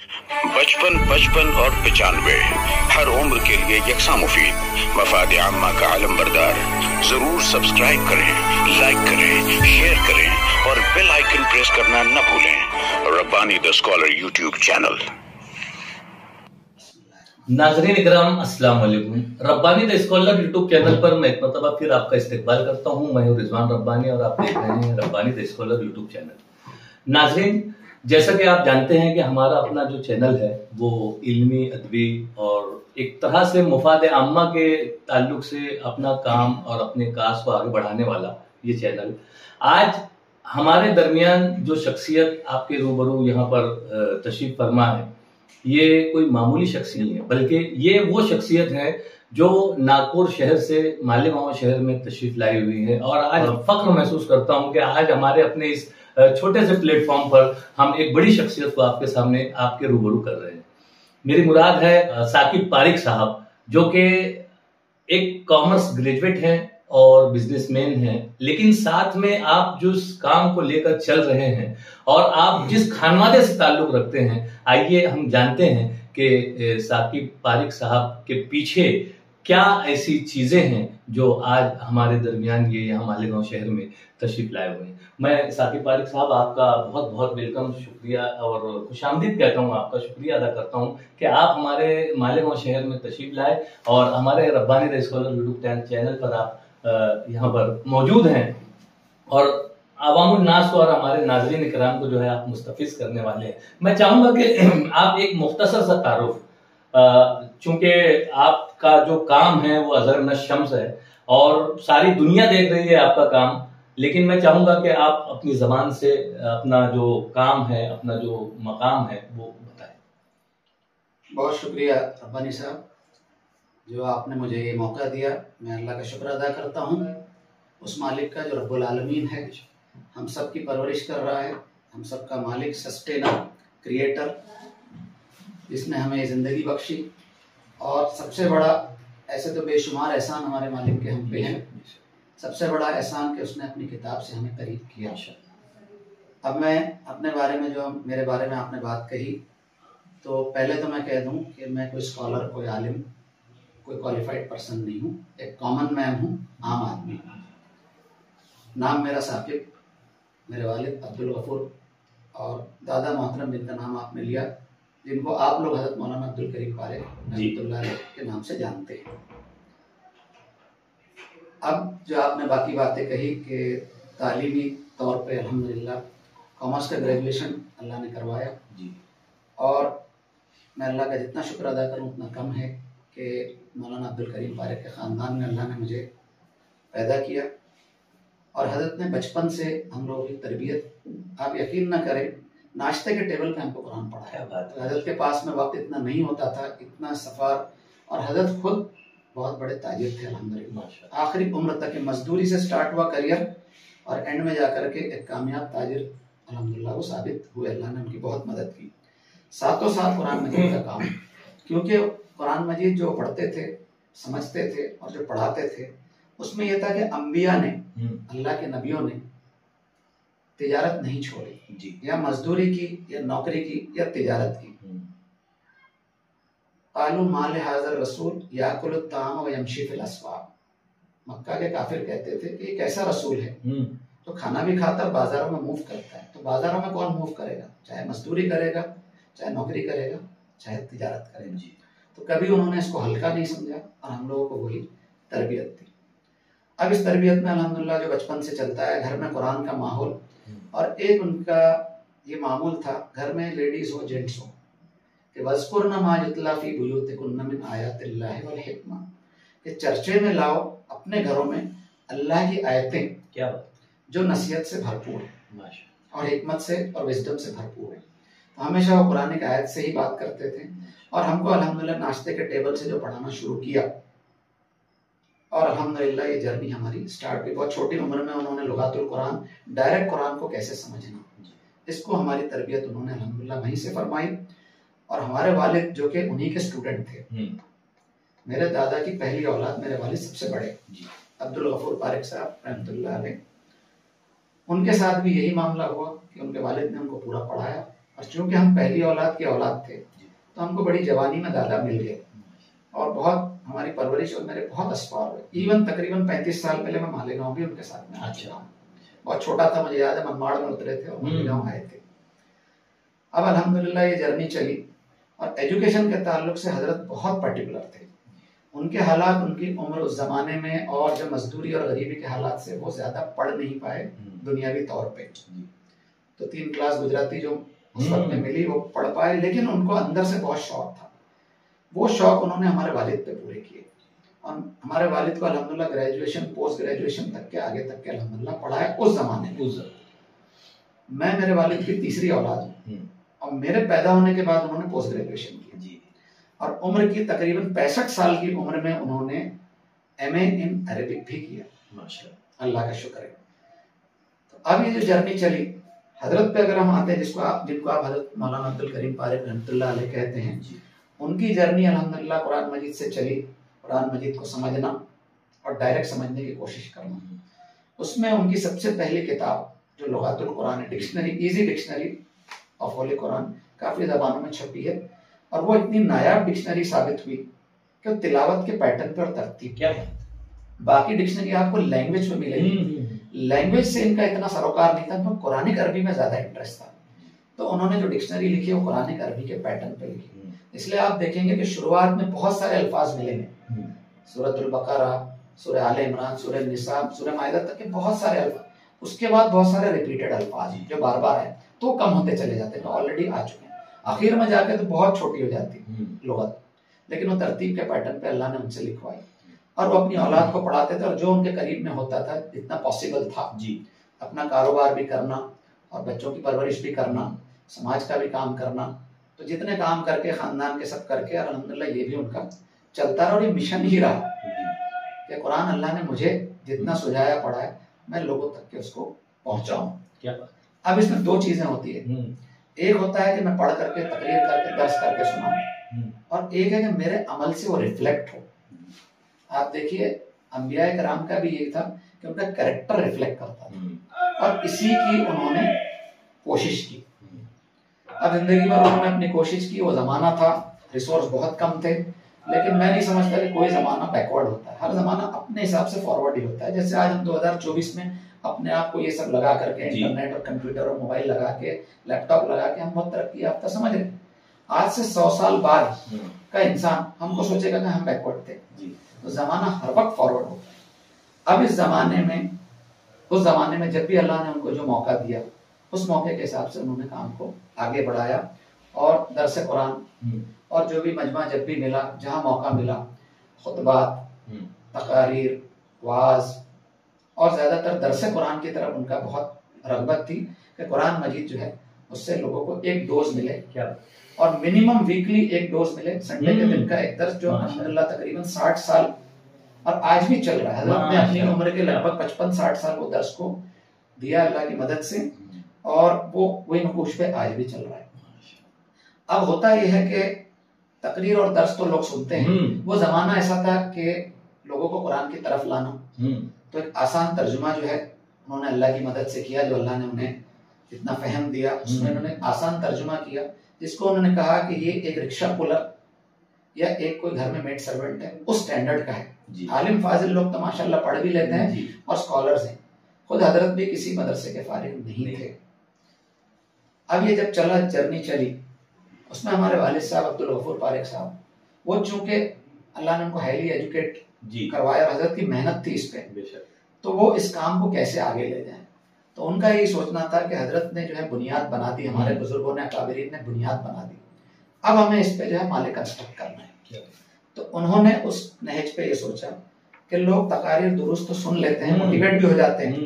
बचपन 55 और 95 हर उम्र के लिए यकसा मुफीद, मफाद आम्मा का आलम बरदार। जरूर सब्सक्राइब करें, लाइक करें, शेयर करें और बेल आइकन प्रेस करना न भूलें। Rabbani the scholar YouTube channel. नाज़रीन इकराम, अस्सलाम वालेकुम। Rabbani the scholar YouTube channel पर मैं एक मरतबा फिर आपका इस्तकबाल करता हूँ। मैं हूँ रिजवान रब्बानी और आप देख रहे हैं Rabbani the scholar YouTube channel. नाज़रीन, जैसा कि आप जानते हैं कि हमारा अपना जो चैनल है वो इल्मी, अदबी और एक तरह से मुफाद आम्मा के ताल्लुक से अपना काम और अपने काज को आगे बढ़ाने वाला ये चैनल, आज हमारे दरमियान जो शख्सियत आपके रूबरू यहाँ पर तशरीफ फरमा है, ये कोई मामूली शख्स नहीं है, बल्कि ये वो शख्सियत है जो नागपुर शहर से मालेगांव शहर में तशरीफ लाई हुई है। और आज फख्र महसूस करता हूँ कि आज हमारे अपने इस छोटे से प्लेटफॉर्म पर हम एक बड़ी शख्सियत को आपके सामने आपके रूबरू कर रहे हैं। मेरी मुराद है साकिब पारिक साहब, जो कि एक कॉमर्स ग्रेजुएट हैं और बिजनेसमैन हैं, लेकिन साथ में आप जिस काम को लेकर चल रहे हैं और आप जिस खानवादे से ताल्लुक रखते हैं, आइए हम जानते हैं कि साकिब पारिक साहब के पीछे क्या ऐसी चीजें हैं जो आज हमारे दरमियान ये यहाँ मालेगांव शहर में तशरीफ लाए हुए हैं। मैं साकिब पारिक साहब आपका बहुत बहुत वेलकम, शुक्रिया और खुशामदीद कहता हूँ, आपका शुक्रिया अदा करता हूँ कि आप हमारे मालेगांव शहर में तशरीफ लाए और हमारे Rabbani the scholar YouTube channel पर आप यहाँ पर मौजूद हैं और अवामुल नास को और हमारे नाज़रीन इकराम को जो है आप मुस्तफिज करने वाले हैं। मैं चाहूंगा कि आप एक मुख्तसर सा तारुफ, चूंकि आपका जो काम है वो अज़हर न शम्स है और सारी दुनिया देख रही है आपका काम, लेकिन मैं चाहूंगा कि आप अपनी जबान से अपना जो काम है, अपना जो मकाम है वो बताएं। बहुत शुक्रिया रब्बानी साहब, जो आपने मुझे ये मौका दिया। मैं अल्लाह का शुक्र अदा करता हूँ, उस मालिक का जो रब्बुल आलमीन है, हम सब की परवरिश कर रहा है, हम सब का मालिक, सस्टेनर, क्रिएटर, जिसने हमें ये ज़िंदगी बख्शी। और सबसे बड़ा, ऐसे तो बेशुमार एहसान हमारे मालिक के हम पे हैं, सबसे बड़ा एहसान कि उसने अपनी किताब से हमें करीब किया। अब मैं अपने बारे में, जो मेरे बारे में आपने बात कही, तो पहले तो मैं कह दूं कि मैं कोई स्कॉलर, कोई आलिम, कोई क्वालिफाइड पर्सन नहीं हूँ। एक कॉमन मैन हूँ, आम आदमी हूँ। नाम मेरा साकिब, मेरे वालिद अब्दुल गफूर और दादा मोहतरम जिनका नाम आपने लिया, जिनको आप लोग हज़रत मौलाना अब्दुल करीम पारिक रहमतुल्लाह अलैह के नाम से जानते हैं। अब जो आपने बाकी बातें कही कि तालीमी तौर पे अल्हम्दुलिल्लाह कॉमर्स का ग्रेजुएशन अल्लाह ने करवाया जी, और मैं अल्लाह का जितना शुक्र अदा करूँ उतना कम है कि मौलाना अब्दुल करीम पारिक के ख़ानदान में अल्लाह ने मुझे पैदा किया और हज़रत ने बचपन से हम लोगों की तरबियत, आप यकीन न करें, नाश्ते के टेबल पे हमको कुरान पढ़ाया। हज़रत के पास में वक्त इतना नहीं होता था, इतना सफ़र, और हज़रत खुद बहुत बड़े ताजिर थे अल्हम्दुलिल्लाह। आखिरी उम्र तक मजदूरी से स्टार्ट हुआ करियर और एंड में जाकर के एक कामयाब ताजिर अल्हम्दुलिल्लाह वो साबित हुए। अल्लाह ने उनकी बहुत मदद की। साथों साथ कुरान मजीद का काम, क्योंकि कुरान मजीद जो पढ़ते थे, समझते थे और जो पढ़ाते थे, उसमें यह था कि अंबिया ने, अल्लाह के नबियों ने तिजारत नहीं छोड़ी जी, या मजदूरी की, या नौकरी की, या तिजारत की। कालू माल हाज़र रसूल याकुल ताम व यमशी फिल अस्वाक। मक्का के काफिर कहते थे कि एक ऐसा रसूल है तो खाना भी खाता, बाजारों में मूव करता है। तो बाजारों में कौन मूव करेगा? चाहे मजदूरी करेगा, चाहे नौकरी करेगा, चाहे तिजारत करेगा जी। तो कभी उन्होंने इसको हल्का नहीं समझा और हम लोगों को वही तरबियत दी। अब इस तरबियत में अल्हम्दुलिल्लाह जो बचपन से चलता है, घर में कुरान का माहौल, और एक उनका ये मामूल था, घर में लेडीज हो, जेंट्स हो, कि वज़कुरना मा युतला फी बुयूतिकुन्ना मिन आयातिल्लाहि वल हिक्मा, कि चर्चे में लाओ अपने घरों में अल्लाह की आयतें, क्या बात, जो नसीहत से भरपूर है और हिकमत से और विजडम से भरपूर है। तो हमेशा वो कुरान की आयत से ही बात करते थे और हमको अल्हम्दुलिल्लाह नाश्ते के टेबल से जो पढ़ाना शुरू किया, और अल्हम्दुलिल्लाह ये जर्नी हमारी स्टार्ट हुई। बहुत छोटी उम्र में उन्होंने लुगातुल कुरान, डायरेक्ट कुरान को कैसे समझना, इसको हमारी तरबियत उन्होंने अल्हम्दुलिल्लाह वहीं से फरमाई। और हमारे वालिद जो कि उन्हीं के स्टूडेंट थे, मेरे दादा की पहली औलाद, मेरे वालिद सबसे बड़े अब्दुल गफूर पारिक साहब रहमतुल्लाह अलैह, उनके साथ भी यही मामला हुआ कि उनके वालिद ने उनको पूरा पढ़ाया और चूंकि हम पहली औलाद की औलाद थे तो हमको बड़ी जवानी में दादा मिल गए और बहुत हमारी परवरिश और मेरे बहुत अस्पार हुए। इवन तकरीबन 35 साल पहले मैं मालेगांव भी उनके साथ में आ चुका हूँ। बहुत छोटा था, मुझे याद है मनमाड़ में उतरे थे और मालेगांव आए थे। अब अल्हम्दुलिल्लाह ये जर्नी चली और एजुकेशन के ताल्लुक से हजरत बहुत पर्टिकुलर थे। उनके हालात, उनकी उम्र उस जमाने में और जो मजदूरी और गरीबी के हालात से वो ज्यादा पढ़ नहीं पाए दुनियावी तौर पे। तो 3 क्लास गुजराती जो उस वक्त में मिली वो पढ़ पाए, लेकिन उनको अंदर से बहुत शौक था। वो शौक उन्होंने हमारे वालिद पे पूरे किए और हमारे वालिद को अल्हम्दुलिल्लाह ग्रेजुएशन, पोस्ट ग्रेजुएशन तक के आगे तक के अल्हम्दुलिल्लाह पढ़ाया उस जमाने में। मैं मेरे वालिद की तीसरी औलाद हूँ और मेरे पैदा होने के बाद उन्होंने पोस्ट ग्रेजुएशन की और उम्र की तकरीबन 65 साल की उम्र में उन्होंने MA इन अरेबिक भी किया। माशाअल्लाह, अल्लाह का शुक्र है। तो अब ये जो जर्नी चली हजरत पे अगर हम आते हैं, जिनको आप हजरत मौलाना अब्दुल करीम पारिक रहमतुल्लाह अलैह कहते हैं, उनकी जर्नी अल्हम्दुलिल्लाह कुरान मजीद से चली। कुरान मजीद को समझना और डायरेक्ट समझने की कोशिश करना। उसमें उनकी सबसे पहली किताब जो लुगातुल कुरान है, dictionary, easy dictionary of Holi Quran, काफी जबानों में छपी है और वो इतनी नायाब डिक्शनरी साबित हुई कि तिलावत के पैटर्न पर तरतीब क्या है। बाकी डिक्शनरी आपको लैंग्वेज में मिलेगी, लैंग्वेज से इनका इतना सरोकार नहीं था, तो कुरानिक अरबी में ज्यादा इंटरेस्ट था। तो उन्होंने जो डिक्शनरी लिखी है वो कुरानिक अरबी के पैटर्न पे लिखी। इसलिए आप देखेंगे कि शुरुआत में बहुत सारे अल्फाज मिलेंगे, सूरतुल बकरा, सूरह आले इमरान, सूरह निसा, सूरह माइदा तक के बहुत सारे अल्फाज। उसके बाद बहुत सारे रिपीटेड अल्फाज जो बार बार आए तो कम होते चले जाते हैं, तो ऑलरेडी आ चुके हैं। आखिर में जाके तो बहुत छोटी हो जाती लुगत, लेकिन वो तरतीब के पैटर्न पे अल्लाह ने उनसे लिखवाई और वो अपनी औलाद को पढ़ाते थे। और जो उनके करीब में होता था, जितना पॉसिबल था अपना कारोबार भी करना और बच्चों की परवरिश भी करना, समाज का भी काम करना, तो जितने काम करके खानदान के सब करके और अल्हम्दुलिल्लाह ये भी उनका चलता रहा। और ये मिशन ही रहा कि कुरान अल्लाह ने मुझे जितना सुझाया पढ़ाया मैं लोगों तक के उसको पहुंचाऊं। क्या अब इसमें 2 चीजें होती है, एक होता है कि मैं पढ़ करके, तकरीर करके, दर्स करके सुनाऊं, और एक है कि मेरे अमल से वो रिफ्लेक्ट हो। आप देखिए अंबिया कराम का भी यही था कि उनका कैरेक्टर रिफ्लेक्ट करता था और इसी की उन्होंने कोशिश की। अब जिंदगी भर उन्होंने अपनी कोशिश की। वो जमाना था, रिसोर्स बहुत कम थे, लेकिन मैं नहीं समझता कि कोई जमाना बैकवर्ड होता है। हर जमाना अपने हिसाब से फॉरवर्ड ही होता है। जैसे आज हम 2024 में अपने आप को ये सब लगा करके, इंटरनेट और कंप्यूटर और मोबाइल लगा के, लैपटॉप लगा के हम बहुत तरक्की याफ्ता समझ रहे हैं। आज से 100 साल बाद का इंसान हमको सोचेगा कि हम बैकवर्ड थे। तो जमाना हर वक्त फॉरवर्ड होता है। अब इस जमाने में, उस जमाने में जब भी अल्लाह ने उनको जो मौका दिया, उस मौके के हिसाब से उन्होंने काम को आगे बढ़ाया और दरस कुरान और जो भी मजमा जब भी मिला, जहां मौका मिला, खुतबात, तकारीर, वाज और ज्यादातर दरस कुरान की तरफ उनका बहुत रगबत थी कि कुरान मजीद जो है उससे लोगों को एक डोज मिले, क्या और मिनिमम वीकली एक डोज मिले। संडे के दिन का एक दर्स जो अल्हम्दुलिल्लाह तकरीबन 60 साल और आज भी चल रहा है। हज़रत ने अपनी उम्र के लगभग 55-60 साल वो दर्स को दिया अल्लाह की मदद से, और वो वही नकूश पे आज भी चल रहा है। अब होता यह है कि तकरीर और दर्स तो लोग सुनते हैं, वो जमाना ऐसा था कि लोगों को कुरान की तरफ लाना, तो एक आसान तर्जुमा जो है उन्होंने अल्लाह की मदद से किया। जो अल्लाह ने उन्हें इतना फहम दिया, उसमें उन्होंने आसान तर्जुमा किया, जिसको उन्होंने कहा कि ये एक रिक्शा पुलर या एक कोई घर में मेड सर्वेंट है, उस स्टैंडर्ड का है। आलिम फाजिल लोग तो माशाल्लाह पढ़ भी लेते हैं और स्कॉलर्स हैं। खुद हजरत भी किसी मदरसे के फारिग नहीं थे। अब ये जब चला, जर्नी चली, उसमें हमारे वालिद साहब अब्दुल गफूर पारिक साहब, वो चूंकि अल्लाह ने उनको हाईली एजुकेट करवाया, हजरत की मेहनत थी इस पे, तो वो इस काम को कैसे आगे ले जाएं। तो उनका यही सोचना था कि हजरत ने जो है बुनियाद बना दी, हमारे बुजुर्गों ने, अकाबिरीन ने बुनियाद बना दी, अब हमें इस पे जो है माले कंस्ट्रक्ट करना है। तो उन्होंने उस नहज पे ये सोचा कि लोग तकारीर दुरुस्त तो सुन लेते हैं, मोटिवेट भी हो जाते हैं,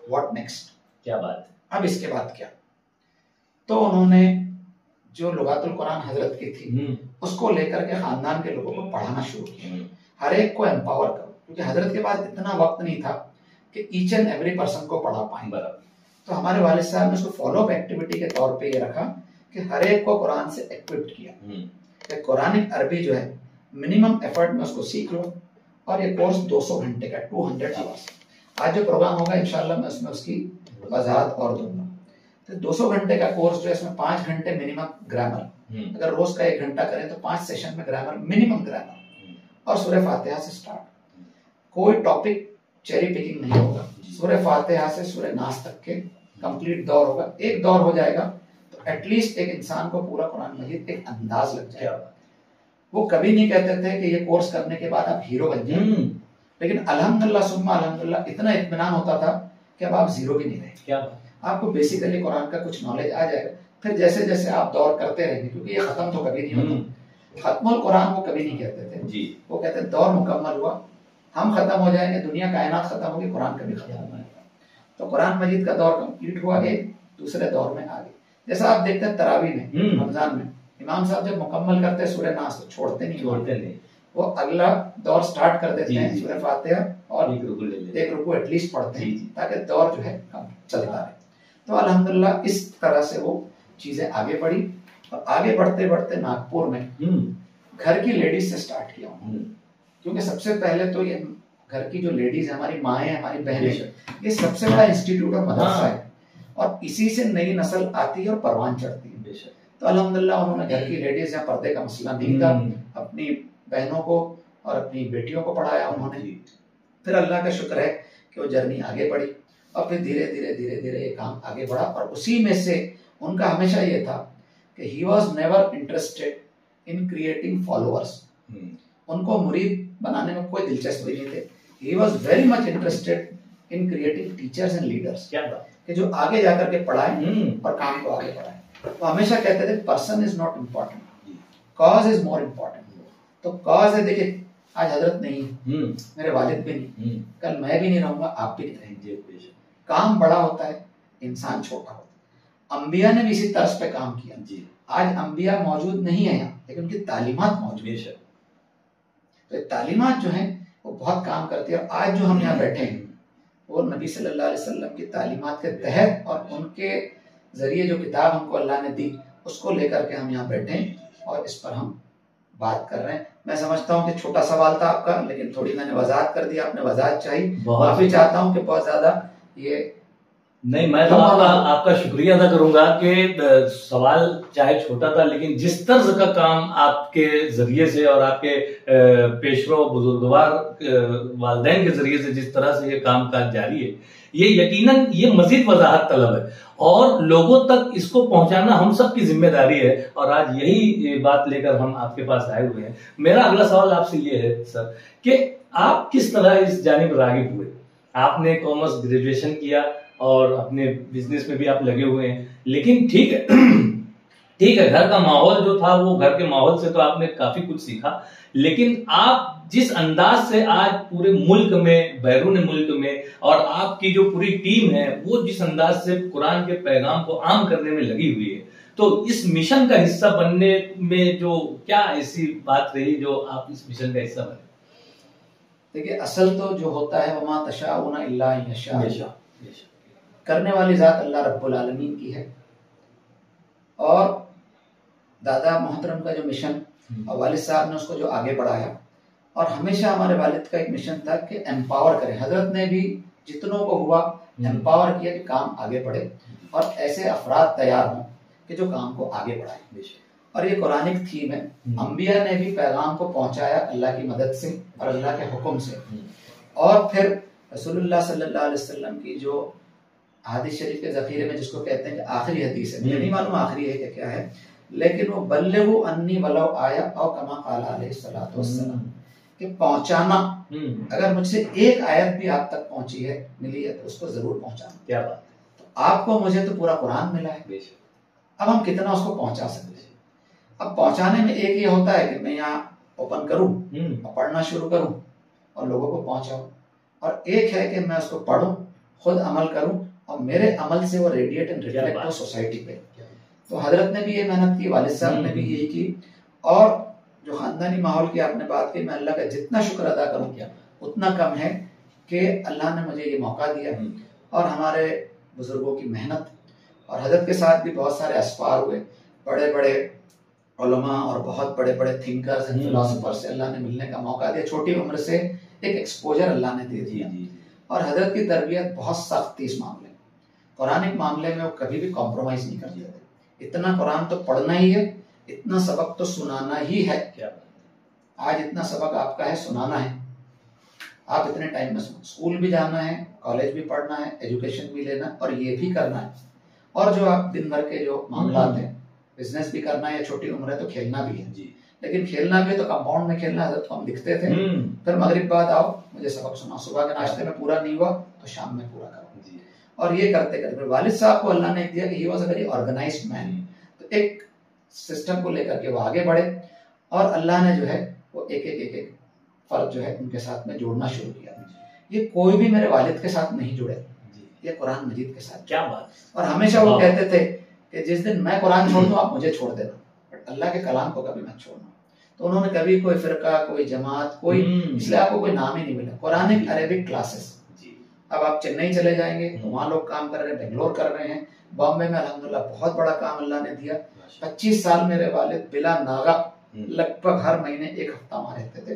व्हाट नेक्स्ट, क्या बात है, अब इसके बाद क्या। तो उन्होंने जो लुगातुल कुरान हजरत की थी उसको लेकर के खानदान के लोगों को पढ़ाना शुरू किया, हर एक को एम्पावर करो, क्योंकि हजरत के पास इतना वक्त नहीं था कि ईच एंड एवरी पर्सन को पढ़ा पाए। तो हमारे वालिद साहब ने उसको फॉलो अप एक्टिविटी के तौर पे ये रखा कि हर एक को कुरान से इक्विप्ड किया कि कुरानिक अरबी जो है मिनिमम एफर्ट में उसको सीख लो, और ये कोर्स 200 घंटे का, 200 आवर्स। आज जो प्रोग्राम होगा इंशाल्लाह मैं उसमें उसकी वजाहत और दूंगा। तो 200 घंटे का कोर्स जो है इसमें 5 घंटे मिनिमम ग्रामर, अगर रोज का 1 घंटा करें तो 5 सेशन में ग्रामर, मिनिमम ग्रामर, और सूरह फातिहा से स्टार्ट। कोई टॉपिक चेरी पिकिंग नहीं होगा, सूरह फातिहा से सूरह नास तक के कंप्लीट दौर होगा। एक दौर हो जाएगा तो एटलीस्ट एक इंसान को पूरा कुरान मजीद एक अंदाज लग जाएगा। वो कभी नहीं कहते थे कि ये कोर्स करने के बाद आप हीरो बन जाएंगे, लेकिन अल्हम्दुलिल्लाह सुम्मा अल्हम्दुलिल्लाह इतना इत्मीनान होता था कि अब आप जीरो भी नहीं रहे। क्या आपको बेसिकली कुरान का कुछ नॉलेज आ जाएगा। फिर जैसे जैसे आप दौर करते रहेंगे, क्योंकि ये खत्म तो कभी नहीं होता, खत्मुल कुरान वो कभी नहीं कहते थे जी। वो कहते दौर मुकम्मल हुआ, हम खत्म हो जाएंगे, दुनिया कायनात खत्म होगी, कुरान कभी खत्म नहीं होगा। तो कुरान मजीद का दौर कंप्लीट हुआ, एक दूसरे दौर में आ गए। जैसा आप देखते हैं तरावी में, रमजान में इमाम साहब जब मुकम्मल करते हैं सूरह नास तो छोड़ते नहीं, वो अगला दौर स्टार्ट कर देते हैं सूरह फातिहा और एक रुकू एटलीस्ट पढ़ते हैं ताकि दौर जो है चलता रहे। तो अल्हम्दुलिल्लाह इस तरह से वो चीजें आगे बढ़ी, और आगे बढ़ते बढ़ते नागपुर में घर की लेडीज से स्टार्ट किया, क्योंकि सबसे पहले तो ये घर की जो लेडीज है, हमारी माएँ हैं, हमारी बहनें, ये सबसे बड़ा इंस्टीट्यूट और मदरसा है, और इसी से नई नस्ल आती है और परवान चढ़ती है। तो अल्हम्दुलिल्लाह उन्होंने घर की लेडीज, या पर्दे का मसला नहीं था, अपनी बहनों को और अपनी बेटियों को पढ़ाया उन्होंने। फिर अल्लाह का शुक्र है कि वो जर्नी आगे बढ़ी, और फिर धीरे धीरे धीरे धीरे ये काम आगे बढ़ा। और उसी में से उनका हमेशा ये था कि he was never interested in creating followers, उनको मुरीद बनाने में कोई दिलचस्पी नहीं थे। He was very much interested in creating teachers and leaders, क्या बात, कि जो आगे जाकर के पढ़ाएं और काम को आगे बढ़ाएं। तो हमेशा कहते the person is not important, cause is more important. तो कॉज है, देखिए आज हजरत नहीं, मेरे वालिद भी नहीं, कल मैं भी नहीं रहूंगा, आप भी नहीं रहेंगे। काम बड़ा होता है, इंसान छोटा होता है। अंबिया ने भी इसी तर्ज पे काम किया जी। आज अंबिया मौजूद नहीं है यहाँ, लेकिन उनकी तालीमात मौजूद है। तो तालीमात जो है वो बहुत काम करती है। और आज जो हम यहाँ बैठे हैं वो नबी सल्लल्लाहु अलैहि वसल्लम की तालीमात के तहत और उनके जरिए जो किताब हमको अल्लाह ने दी उसको लेकर के हम यहाँ बैठे हैं और इस पर हम बात कर रहे हैं। मैं समझता हूँ कि छोटा सवाल था आपका, लेकिन थोड़ी मैंने वजाहत कर दिया, आपने वजाहत चाहिए, माफी चाहता हूँ कि बहुत ज्यादा ये नहीं। मैं तो आपका शुक्रिया अदा करूंगा कि सवाल चाहे छोटा था, लेकिन जिस तर्ज का काम आपके जरिए से और आपके पेशरो बुजुर्गवार वालिदैन के जरिए से जिस तरह से ये काम काज जारी है, ये यकीनन ये मजीद वजाहत तलब है और लोगों तक इसको पहुंचाना हम सब की जिम्मेदारी है। और आज यही बात लेकर हम आपके पास आए हुए हैं। मेरा अगला सवाल आपसे ये है सर कि आप किस तरह इस जानिब रागिब हुए? आपने कॉमर्स ग्रेजुएशन किया और अपने बिजनेस में भी आप लगे हुए हैं, लेकिन ठीक है घर का माहौल जो था वो घर के माहौल से तो आपने काफी कुछ सीखा, लेकिन आप जिस अंदाज से आज पूरे मुल्क में, बैरून मुल्क में, और आपकी जो पूरी टीम है वो जिस अंदाज से कुरान के पैगाम को आम करने में लगी हुई है, तो इस मिशन का हिस्सा बनने में जो क्या ऐसी बात रही जो आप इस मिशन का हिस्सा बने? देखिए असल तो जो होता है वमा तशाउना इल्ला यशा, करने वाली जात अल्लाह रब्बुल आलमीन की है। और दादा मोहतरम का जो मिशन और वालिद साहब ने उसको जो आगे बढ़ाया, और हमेशा हमारे वालिद का एक मिशन था कि एम्पावर करें। हजरत ने भी जितनों को हुआ एम्पावर किया कि काम आगे बढ़े और ऐसे अफराद तैयार हों कि जो काम को आगे बढ़ाएं। और ये कुरानिक थीम है। अंबिया ने भी पैगाम को पहुंचाया अल्लाह की मदद से और अल्लाह के हुक्म से। और फिर रसूलुल्लाह सल्लल्लाहु अलैहि वसल्लम की जो हदीस शरीफ के ज़ख़ीरे में जिसको कहते हैं कि आखिरी हदीस है, मुझे नहीं मालूम आखिरी है कि क्या है, लेकिन वो बल्लिगु अन्नी वलौ आया औ कमा क़ाल अलैहि सलातु वस्सलाम, कि पहुंचाना, अगर मुझसे एक आयत भी आप तक पहुंची है, मिली है, तो उसको जरूर पहुंचाना। क्या बात। तो आपको मुझे तो पूरा कुरान मिला है, अब हम कितना उसको पहुंचा सकते हैं। अब पहुंचाने में एक ये होता है कि मैं यहाँ ओपन करूं और पढ़ना शुरू करूं और लोगों को पहुंचाऊं, और एक है कि मैं उसको पढ़ूं, खुद अमल करूं और मेरे अमल से वो रेडिएट एंड रिफ्लेक्ट हो सोसाइटी पे। तो हजरत ने भी ये मेहनत की, वालिद साहब ने भी यही की। और जो खानदानी माहौल की आपने बात की, मैं अल्लाह का जितना शुक्र अदा करूं क्या उतना कम है कि अल्लाह ने मुझे ये मौका दिया और हमारे बुजुर्गों की मेहनत। और हजरत के साथ भी बहुत सारे अस्पार हुए, बड़े बड़े उलमा और बहुत बड़े बड़े थिंकर्स एंड फिलोसोफर से अल्लाह ने मिलने का मौका दिया। छोटी उम्र से एक एक्सपोजर अल्लाह ने दे दिया। और हजरत की तरबियत बहुत सख्त थी इस मामले में। कुरानिक मामले में वो कभी भी कॉम्प्रोमाइज नहीं करते थे। इतना कुरान तो पढ़ना ही है, इतना सबक तो सुनाना ही है। आज इतना सबक आपका है, सुनाना है। आप इतने टाइम में स्कूल भी जाना है, कॉलेज भी पढ़ना है, एजुकेशन भी लेना और ये भी करना है। और जो आप दिन भर के जो मामला हैं, बिजनेस भी करना है, छोटी उम्र है तो खेलना भी है। लेकिन खेलना भी तो कंपाउंड में खेलना है, तो हम दिखते थे। फिर मगरिब बाद आओ, मुझे सबक सुनाओ, सुबह के नाश्ते में पूरा नहीं हुआ तो शाम में पूरा करो। और ये करते करते वालिद साहब को अल्लाह ने दिया कि he was a very organized man. तो एक सिस्टम को लेकर के वो आगे बढ़े और अल्लाह ने जो है वो एक एक एक एक फर्क जो है उनके साथ में जोड़ना शुरू किया। ये कोई भी मेरे वालिद के साथ नहीं जुड़े, ये कुरान मजीद के साथ। क्या बात। और हमेशा वो कहते थे कि जिस दिन मैं कुरान छोड़ दूं आप मुझे छोड़ देना, बट अल्लाह के कलाम को कभी मत छोड़ना। तो उन्होंने कभी कोई फिरका, कोई जमात, कोई, इसलिए आपको कोई नाम ही नहीं मिला। Quranic Arabic classes. अब आप चेन्नई चले जाएंगे तो वहाँ लोग काम कर रहे हैं, बेंगलोर कर रहे हैं, बॉम्बे में अल्हम्दुलिल्लाह बहुत बड़ा काम अल्लाह ने दिया। 25 साल मेरे वालिद बिला नागा लगभग हर महीने एक हफ्ता वहाँ रहते थे।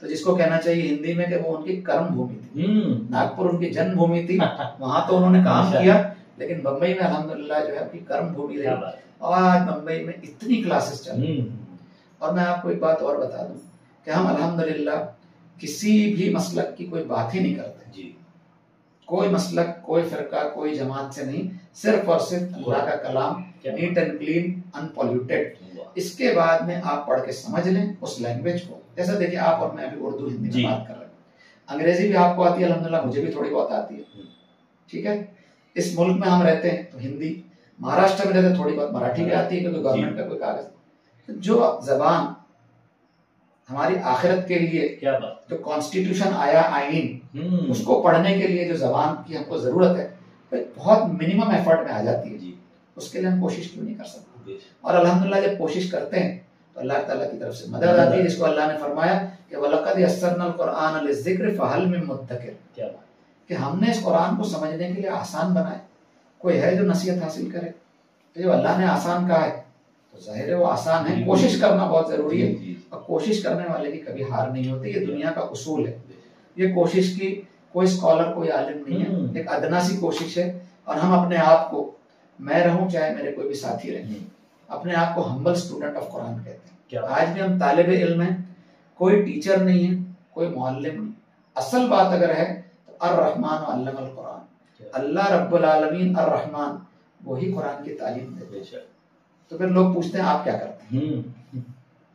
तो जिसको कहना चाहिए हिंदी में कि वो उनकी कर्म भूमि थी। नागपुर उनकी जन्मभूमि थी, वहां तो उन्होंने काम किया, लेकिन बम्बई में अल्हम्दुलिल्लाह जो है उनकी कर्म भूमि रही। और आज बम्बई में इतनी क्लासेस चल रही। और मैं आपको एक बात और बता दूं कि हम अल्हम्दुलिल्लाह किसी भी मसलक की कोई बात ही नहीं करते। कोई मसलक, कोई फिरका, कोई जमात से नहीं, सिर्फ और सिर्फ अल्लाह का कलाम, नीट एंड क्लीन, अनपॉल्यूटेड। इसके बाद में आप पढ़ के समझ लें उस लैंग्वेज को। जैसा देखिए आप और मैं अभी उर्दू हिंदी में बात कर रहे हैं, अंग्रेजी भी आपको आती है अल्हम्दुलिल्लाह, मुझे भी थोड़ी बहुत आती है। ठीक है, इस मुल्क में हम रहते हैं तो हिंदी, महाराष्ट्र में रहते थोड़ी बहुत मराठी भी आती है क्योंकि गवर्नमेंट का कोई कागज। जो जबान हमारी आखिरत के लिए, क्या बात, जो कॉन्स्टिट्यूशन आया, आईन, उसको पढ़ने के लिए जो जबान की हमको जरूरत है, तो बहुत मिनिमम एफर्ट में आ जाती है। उसके लिए हम कोशिश क्यों नहीं कर सकते? और अल्हम्दुलिल्लाह जब कोशिश करते हैं तो अल्लाह ताला की तरफ से मदद आती है, जिसको अल्लाह ने फरमाया कि वलक़द यस्सरनल कुरआन लिज़्ज़िक्र फहल मिन मुद्दकिर। क्या बात, कि हमने इस कुरान को समझने के लिए आसान बनाया, कोई है जो नसीहत हासिल करे? तो जब अल्लाह ने आसान कहा है तो जाहिर है वो आसान है। कोशिश करना बहुत जरूरी है, और कोशिश करने वाले की कभी हार नहीं होती। ये दुनिया का उसूल है। ये कोशिश की कोई स्कॉलर, कोई आलिम नहीं है, एक अदना सी कोशिश है। और हम अपने आप को, मैं रहूं चाहे मेरे कोई भी साथी रहे, अपने आप को हम्बल स्टूडेंट ऑफ कुरान कहते हैं। आज भी हम तालिबे इल्म हैं, कोई टीचर नहीं है, कोई मुअल्लिम नहीं। असल बात अगर है तो अर्रहमान अल्लमल कुरान, अल्लाह रब्बुल आलमीन अर्रहमान, वही कुरान की तालीम देते हैं। तो फिर लोग पूछते हैं आप क्या करते हैं?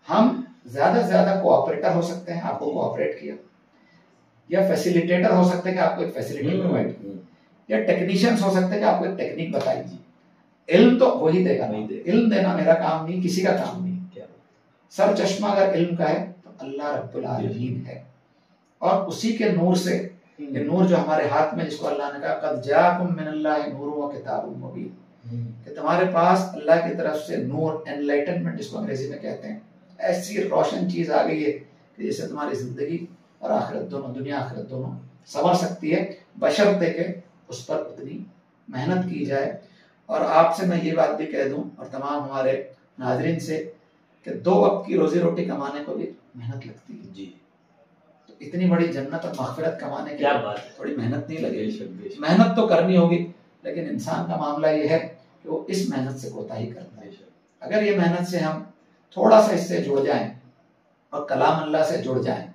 हम ज्यादा से ज्यादा कोऑपरेटर हो सकते हैं, आपको कोऑपरेट किया, या फैसिलिटेटर हो सकते हैं कि आपको एक फैसिलिटी प्रोवाइड की, या टेक्नीशियंस हो सकते हैं कि आपको एक टेक्निक बताई। इल्म तो वही देगा, नहीं दे। इल्म देना मेरा काम नहीं, किसी का काम नहीं। सर चश्मा अगर इल्म का है तो अल्लाह रब्बुल आलमीन है, और उसी के नूर से, ये नूर जो हमारे हाथ में, जिसको अल्लाह ने कहा कद जाकुम मिनल्लाहि नूरुन व किताबुम मुबीन, कि तुम्हारे पास अल्लाह की तरफ से नूर, एनलाइटनमेंट जिसको अंग्रेजी में कहते हैं, ऐसी रोशन चीज आ गई है कि जिससे तुम्हारी जिंदगी और आखिरत दोनों, दुनिया आखिरत दोनों संवर सकती है, बशर्ते के उस पर उतनी मेहनत की जाए। और आपसे मैं ये बात भी कह दूं, और तमाम हमारे नाजरीन से, कि 2 वक्त की रोजी रोटी कमाने को भी मेहनत लगती है जी। तो इतनी बड़ी जन्नत और मग़फ़िरत कमाने के लिए थोड़ी मेहनत नहीं लगेगी। मेहनत तो करनी होगी, लेकिन इंसान का मामला ये है कि वो इस मेहनत से कोताही करता है। अगर ये मेहनत से हम थोड़ा सा इससे जुड़ जाएं और कलाम अल्लाह से जुड़ जाएं,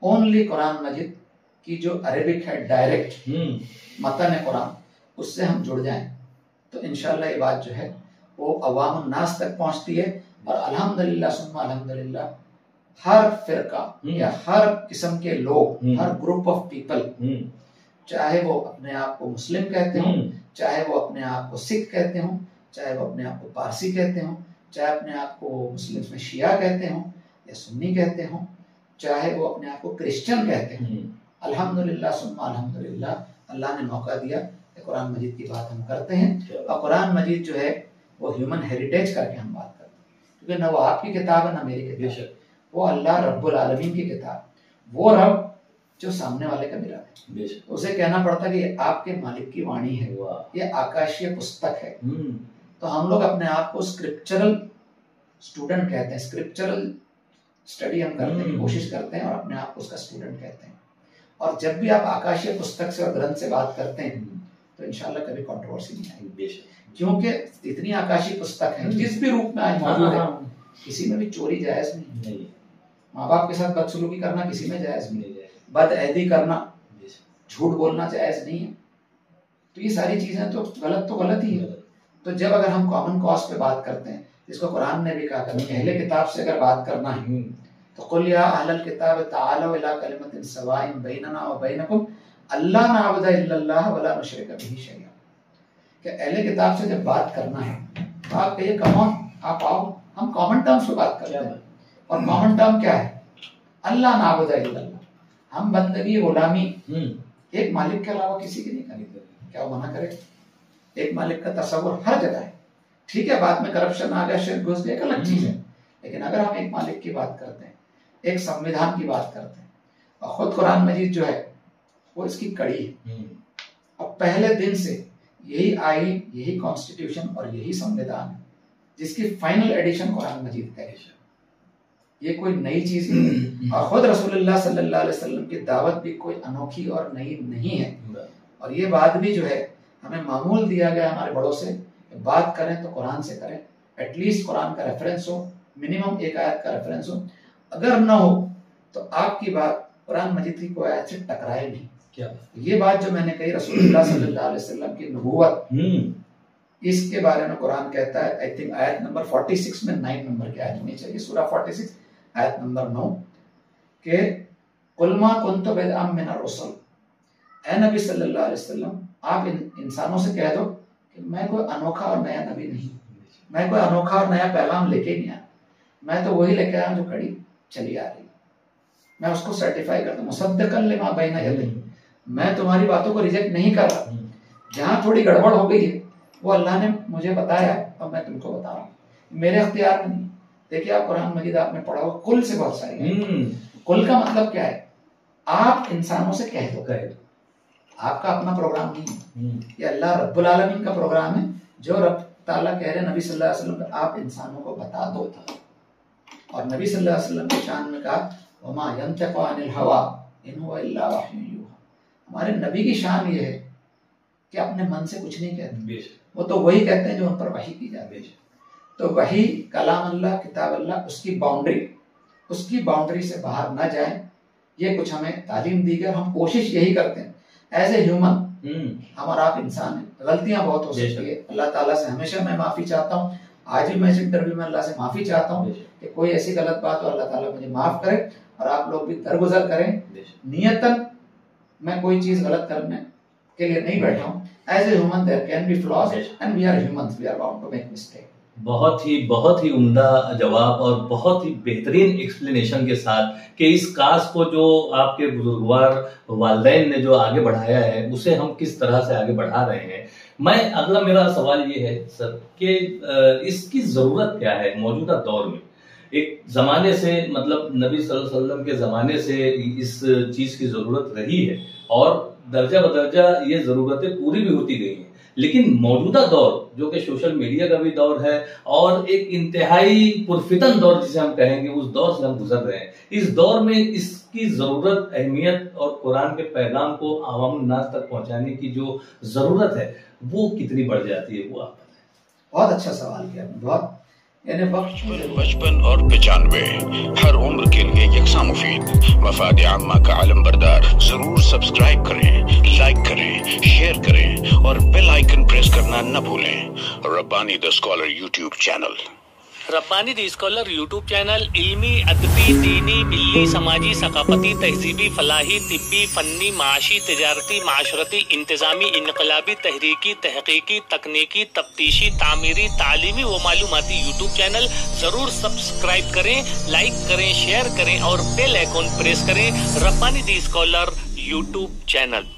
ओनली कुरान मजीद की जो अरेबिक है, डायरेक्ट मतन कुरान, उससे हम जुड़ जाएं, तो इंशाल्लाह ये बात जो है वो अवामुन नास तक पहुंचती है। और अल्हम्दुलिल्लाह सुम्मा अल्हम्दुलिल्लाह, हर फिरका या हर किस्म के लोग, हर ग्रुप ऑफ पीपल, चाहे वो अपने आप को मुस्लिम कहते हों, चाहे वो अपने आप को सिख कहते हों, चाहे वो अपने आप को पारसी कहते हों, चाहे अपने आप को मुस्लिम में शिया कहते हों या सुन्नी कहते हों, चाहे वो अपने आप को क्रिश्चियन कहते हों, अल्हम्दुलिल्लाह सुम्मा अल्हम्दुलिल्लाह अल्लाह ने मौका दिया कि कुरान मजीद की बात हम करते हैं। और कुरान मजीद जो है वो ह्यूमन हेरिटेज करके हम बात करते हैं, क्योंकि न वो आपकी किताब है ना मेरी किताब है, वो अल्लाह रब्बुल आलमीन की किताब, वो रब जो सामने वाले का मिला है, तो उसे कहना पड़ता है कि ये आपके मालिक की वाणी है, ये आकाशीय पुस्तक है। तो हम लोग अपने आप को स्क्रिप्चरल स्टूडेंट कहते हैं, स्क्रिप्चरल स्टडी हम करने की कोशिश करते हैं और अपने आप को उसका स्टूडेंट कहते हैं। और जब भी आप आकाशीय पुस्तक से और ग्रंथ से बात करते हैं तो इंशाल्लाह कभी कंट्रोवर्सी नहीं आएगी, क्योंकि इतनी आकाशीय पुस्तक है जिस भी रूप में आज मौजूद है, किसी में भी चोरी जायज नहीं, माँ बाप के साथ बदसलूकी करना किसी में जायज नहीं, बदअहदी करना, झूठ बोलना जायज नहीं है। तो ये सारी चीजें तो गलत ही है। तो जब अगर हम कॉमन कॉज पे बात करते हैं, जिसको कुरान ने भी कहा कि अहले किताब से अगर बात करना है तो कुल या अहलल किताब ताअलू इला कलिमतिन सवाइन बैनना व बैनकुम अल्ला नअबुद इल्लल्लाह वला नुशरिक बिही शैआ, कि अहले किताब से जब बात करना है तो आप कहिए कम ऑन, आप आओ, हम कॉमन टर्म्स पे बात करते हैं। और कॉमन टर्म क्या है? अल्लाह नअबुद इल्लल्लाह, हम बंदगी गुलामी एक मालिक के अलावा किसी की नहीं करेंगे। क्या वो मना करे? एक मालिक का तस्वुर हर जगह है, ठीक है, बाद में करप्शन आ गया, शिर्क घुस गया, एक अलग चीज है, लेकिन अगर हम एक मालिक की बात करते हैं, एक संविधान की बात करते हैं, और खुद कुरान मजीद जो है वो इसकी कड़ी है। अब पहले दिन से यही आईन, यही कॉन्स्टिट्यूशन और यही संविधान है जिसकी फाइनल एडिशन कुरान मजीद का है। ये कोई नई चीज नहीं, और खुद रसूलुल्लाह सल्लल्लाहु अलैहि वसल्लम की दावत भी कोई अनोखी और नई नहीं है। और ये बात भी जो है हमें मामूल दिया गया हमारे बड़ों से, बात करें तो कुरान से करें, एटलीस्ट कुरान का रेफरेंस हो, मिनिमम एक आयत का रेफरेंस हो, अगर ना हो तो आपकी बात कुरान मजीद की कोई आयत से टकराए नहीं। क्या ये बात जो मैंने कही रसूलुल्लाह सल्लल्लाहु अलैहि वसल्लम की नबूवत, इसके बारे में कुरान कहता है, आई थिंक आयत नंबर 46 में 9 नंबर की आयत होनी चाहिए, सूरह 46 आयत नंबर 9 के कुल मा कुन्तु बिदअम मिनर रुsul, ऐ नबी सल्लल्लाहु अलैहि वसल्लम आप इंसानों से कह दो कि मैं कोई अनोखा और नया नबी नहीं, मैं कोई अनोखा और नया पैगाम लेके नहीं आया, मैं तो वही लेके आया जो कड़ी चली आ रही, मैं उसको सर्टिफाई करता हूँ, मुसद्दिक़न लिमा बैना यदैहि, मैं तुम्हारी बातों को रिजेक्ट नहीं कर रहा, जहाँ थोड़ी गड़बड़ हो गई है वो अल्लाह ने मुझे बताया और मैं तुमको बता रहा हूँ, मेरे अख्तियार में नहीं। देखिए आप कुरान मजीद आपने पढ़ा होगा, कुल से बहुत सारी, कुल का मतलब क्या है? आप इंसानों से कह दो, आपका अपना प्रोग्राम नहीं है, ये अल्लाह रब्बुल आलमीन का प्रोग्राम है, जो रब ताला कह रहे नबी सल्लल्लाहु अलैहि वसल्लम आप इंसानों को बता दो। और नबी सल्लल्लाहु अलैहि वसल्लम के शान में कहा वमा यंतिक़ु अनिल हवा इन हुवा इल्ला वह्युन यूहा, हमारे नबी की शान ये है कि अपने मन से कुछ नहीं कहते, वो तो वही कहते हैं जो उन पर वही की जाती है। तो वही कलाम अल्लाह, किताब अल्लाह, उसकी बाउंड्री से बाहर ना जाए, ये कुछ हमें तालीम दी गई। हम कोशिश यही करते हैं एज ए ह्यूमन, हम और आप इंसान हैं, गलतियां बहुत हो सकती है, अल्लाह ताला से हमेशा मैं माफी चाहता हूँ, आज भी मैं इस इंटरव्यू में अल्लाह से माफी चाहता हूँ कि कोई ऐसी गलत बात हो अल्लाह ताला मुझे माफ करे और आप लोग भी दरगुजर करें। नियतन मैं कोई चीज गलत करने के लिए नहीं बैठा हूँ, as a human there can be flaws and we are humans, we are bound to make mistake. बहुत ही उम्दा जवाब और बहुत ही बेहतरीन एक्सप्लेनेशन के साथ कि इस काज को जो आपके बुजुर्गवार वालिदैन ने जो आगे बढ़ाया है उसे हम किस तरह से आगे बढ़ा रहे हैं। मैं अगला मेरा सवाल ये है सर कि इसकी जरूरत क्या है मौजूदा दौर में? एक जमाने से मतलब नबी सल्लल्लाहु अलैहि वसल्लम के जमाने से इस चीज की जरूरत रही है और दर्जा बदर्जा ये जरूरतें पूरी भी होती गई हैं, लेकिन मौजूदा दौर जो कि सोशल मीडिया का भी दौर है और एक इंतहाई पुरफितन दौर जिसे हम कहेंगे, उस दौर से हम गुजर रहे हैं। इस दौर में इसकी जरूरत, अहमियत और कुरान के पैगाम को आवाम नास तक पहुंचाने की जो जरूरत है वो कितनी बढ़ जाती है, वो आप बताएं। बहुत अच्छा सवाल किया, बहुत यानी 55 और 95 हर उम्र के लिए यकसा मुफीद, मफाद आम्मा का आलम बरदार। जरूर सब्सक्राइब करें, लाइक करें, शेयर करें और बेल आइकन प्रेस करना न भूलें। Rabbani the scholar YouTube channel. Rabbani the scholar YouTube channel इल्मी, अदबी, दीनी, मिल्ली, समाजी, सकाफती, तहजीबी, फलाही, तिब्बी, फन्नी, माशी, तिजारती, माशरती, इंतजामी, इनकलाबी, तहरीकी, तहकीकी, तकनीकी, तफ्तीशी, तामीरी, तालीमी व मालूमाती यूट्यूब चैनल जरूर सब्सक्राइब करें, लाइक करें, शेयर करें और बेल आइकन प्रेस करें। Rabbani the scholar YouTube channel.